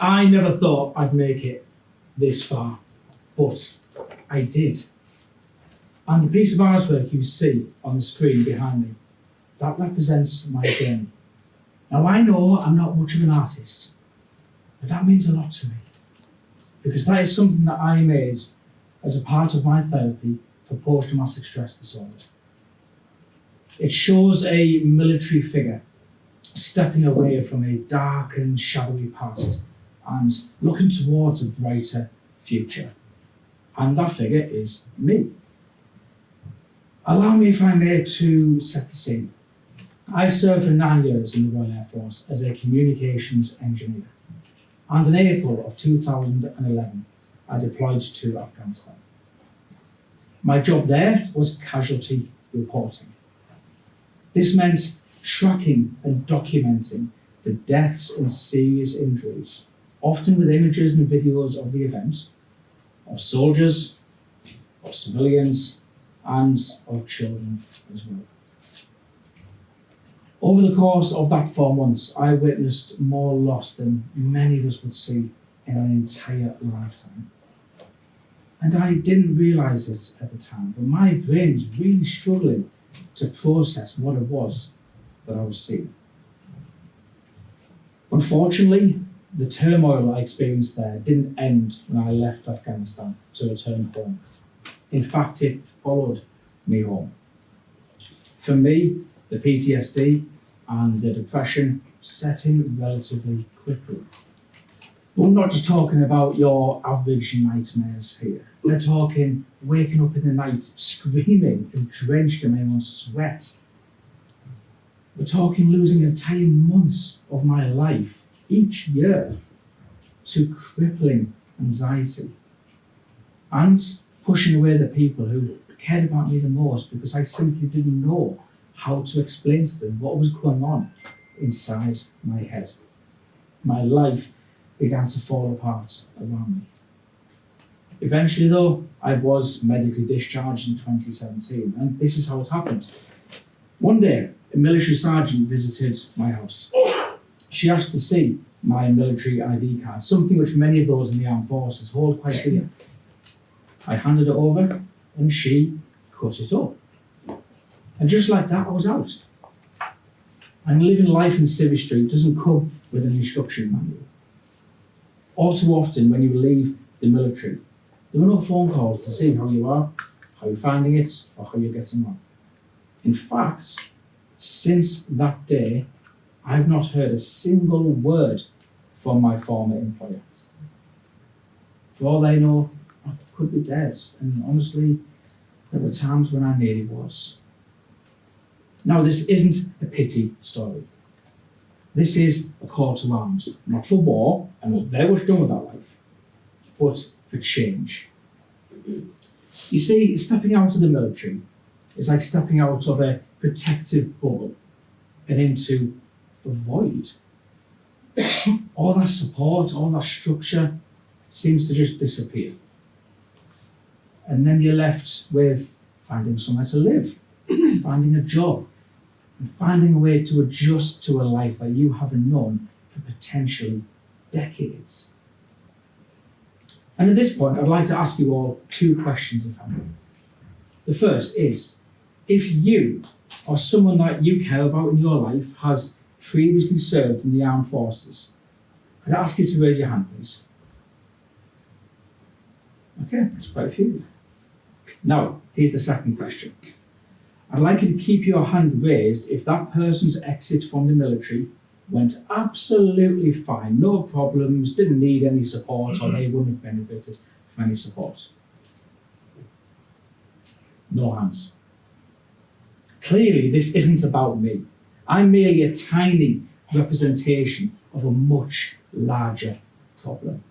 I never thought I'd make it this far, but I did. And the piece of artwork you see on the screen behind me, that represents my journey. Now I know I'm not much of an artist, but that means a lot to me, because that is something that I made as a part of my therapy for post-traumatic stress disorder. It shows a military figure stepping away from a dark and shadowy past and looking towards a brighter future. And that figure is me. Allow me, if I may, to set the scene. I served for 9 years in the Royal Air Force as a communications engineer. And in April of 2011, I deployed to Afghanistan. My job there was casualty reporting. This meant tracking and documenting the deaths and serious injuries, often with images and videos of the event, of soldiers, of civilians, and of children as well. Over the course of that 4 months, I witnessed more loss than many of us would see in an entire lifetime. And I didn't realise it at the time, but my brain was really struggling to process what it was that I was seeing. Unfortunately, the turmoil I experienced there didn't end when I left Afghanistan to return home. In fact, it followed me home. For me, the PTSD and the depression set in relatively quickly. But we're not just talking about your average nightmares here. We're talking waking up in the night screaming and drenched in my own sweat. We're talking losing entire months of my life each year to crippling anxiety and pushing away the people who cared about me the most because I simply didn't know how to explain to them what was going on inside my head. My life began to fall apart around me. Eventually though, I was medically discharged in 2017, and this is how it happened. One day, a military sergeant visited my house. She asked to see my military ID card, something which many of those in the armed forces hold quite dear. I handed it over and she cut it up. And just like that, I was out. And living life in Civvy Street doesn't come with an instruction manual. All too often when you leave the military, there were no phone calls to see how you are, how you're finding it, or how you're getting on. In fact, since that day, I've not heard a single word from my former employer. For all they know, I could be dead, and honestly, there were times when I nearly was. Now, this isn't a pity story. This is a call to arms, not for war, and we're very much done with that life, but for change. You see, stepping out of the military is like stepping out of a protective bubble and into a void. All that support, all that structure seems to just disappear. And then you're left with finding somewhere to live, finding a job, and finding a way to adjust to a life that you haven't known for potentially decades. And at this point, I'd like to ask you all 2 questions, if I may. The first is, if you or someone that you care about in your life has previously served in the armed forces, could I ask you to raise your hand, please? Okay, that's quite a few. Now, here's the second question. I'd like you to keep your hand raised if that person's exit from the military went absolutely fine, no problems, didn't need any support, or they wouldn't have benefited from any support. No hands. Clearly, this isn't about me. I'm merely a tiny representation of a much larger problem.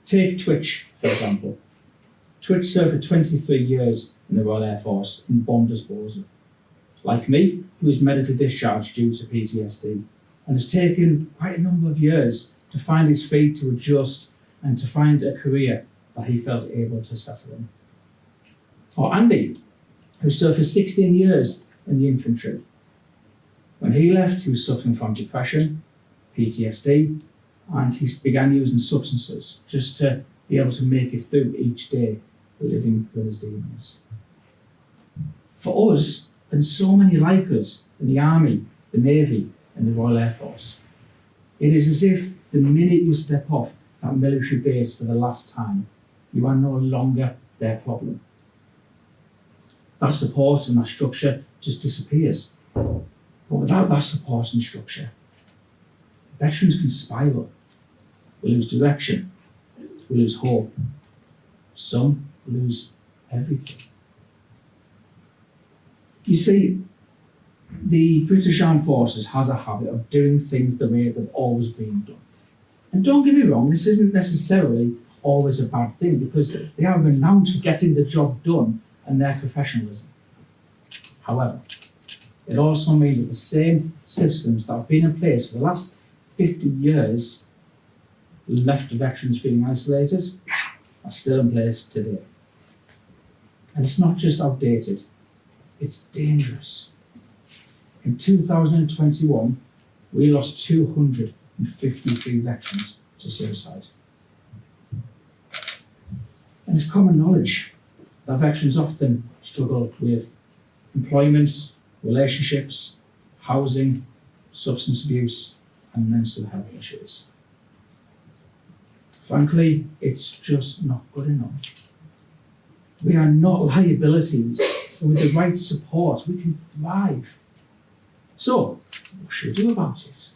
Take Twitch, for example. Twitch served for 23 years in the Royal Air Force in bomb disposal. Like me, he was medically discharged due to PTSD and has taken quite a number of years to find his feet, to adjust, and to find a career that he felt able to settle in. Or Andy, who served for 16 years in the infantry. When he left, he was suffering from depression, PTSD, and he began using substances just to be able to make it through each day living with his demons. For us, and so many like us in the Army, the Navy, and the Royal Air Force, it is as if the minute you step off that military base for the last time, you are no longer their problem. That support and that structure just disappears. But without that support and structure, veterans can spiral. We lose direction, we lose hope. Some lose everything. You see, the British Armed Forces has a habit of doing things the way they've always been done. And don't get me wrong, this isn't necessarily always a bad thing, because they are renowned for getting the job done and their professionalism. However, it also means that the same systems that have been in place for the last 50 years left veterans feeling isolated are still in place today. And it's not just outdated, it's dangerous. In 2021, we lost 253 veterans to suicide. And it's common knowledge that veterans often struggle with employment, relationships, housing, substance abuse, and mental health issues. Frankly, it's just not good enough. We are not liabilities, and with the right support, we can thrive. So, what should we do about it?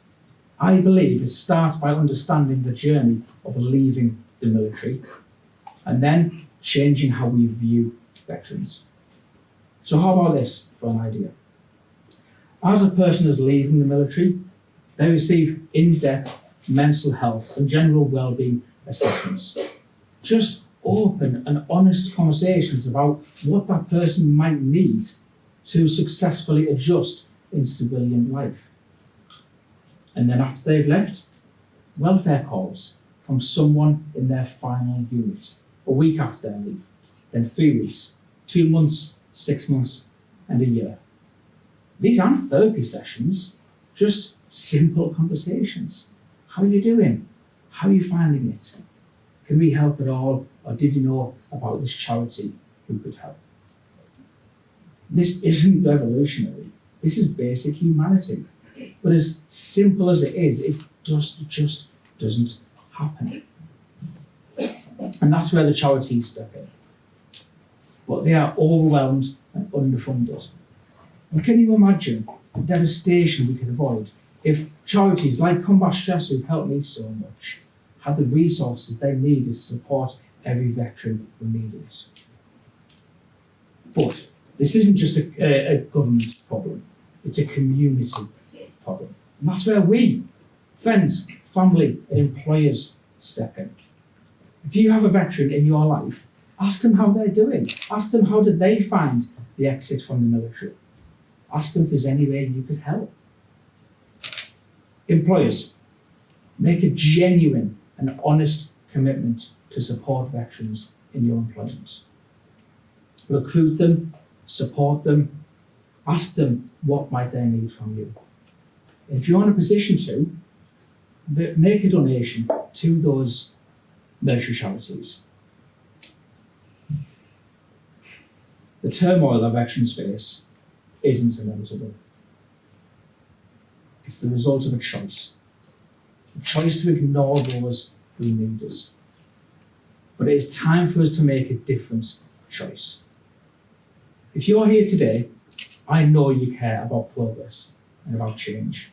I believe it starts by understanding the journey of leaving the military, and then changing how we view veterans. So how about this for an idea? As a person is leaving the military, they receive in-depth mental health and general wellbeing assessments. Just open and honest conversations about what that person might need to successfully adjust in civilian life. And then after they've left, welfare calls from someone in their final unit, a week after their leave, then 3 weeks, 2 months, 6 months, and a year. These aren't therapy sessions, just simple conversations. How are you doing? How are you finding it? Can we help at all? Or did you know about this charity who could help? This isn't revolutionary. This is basic humanity. But as simple as it is, it just doesn't happen. And that's where the charities step in. But they are overwhelmed and underfunded. And can you imagine the devastation we could avoid if charities like Combat Stress, who've helped me so much, had the resources they needed to support every veteran who needed it? But this isn't just a government problem, it's a community problem. And that's where we, friends, family, and employers step in. If you have a veteran in your life, ask them how they're doing. Ask them how did they find the exit from the military. Ask them if there's any way you could help. Employers, make a genuine and honest commitment to support veterans in your employment. Recruit them, support them, ask them what might they need from you. If you're in a position to, make a donation to those military charities. The turmoil that veterans face isn't inevitable. It's the result of a choice to ignore those who need us. But it is time for us to make a different choice. If you're here today, I know you care about progress and about change.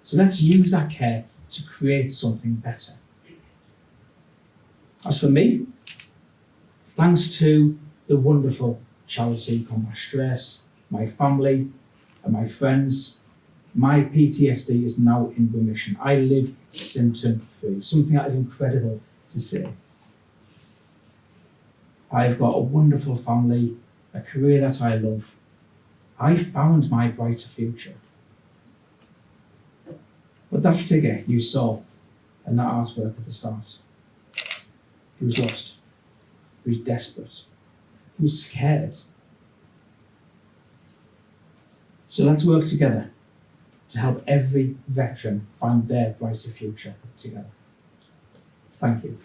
So let's use that care to create something better. As for me, thanks to the wonderful charity Combat Stress, my family, and my friends, my PTSD is now in remission. I live symptom-free, something that is incredible to say. I've got a wonderful family, a career that I love. I found my brighter future. But that figure you saw in that artwork at the start, he was lost, he was desperate, he was scared. So let's work together to help every veteran find their brighter future together. Thank you.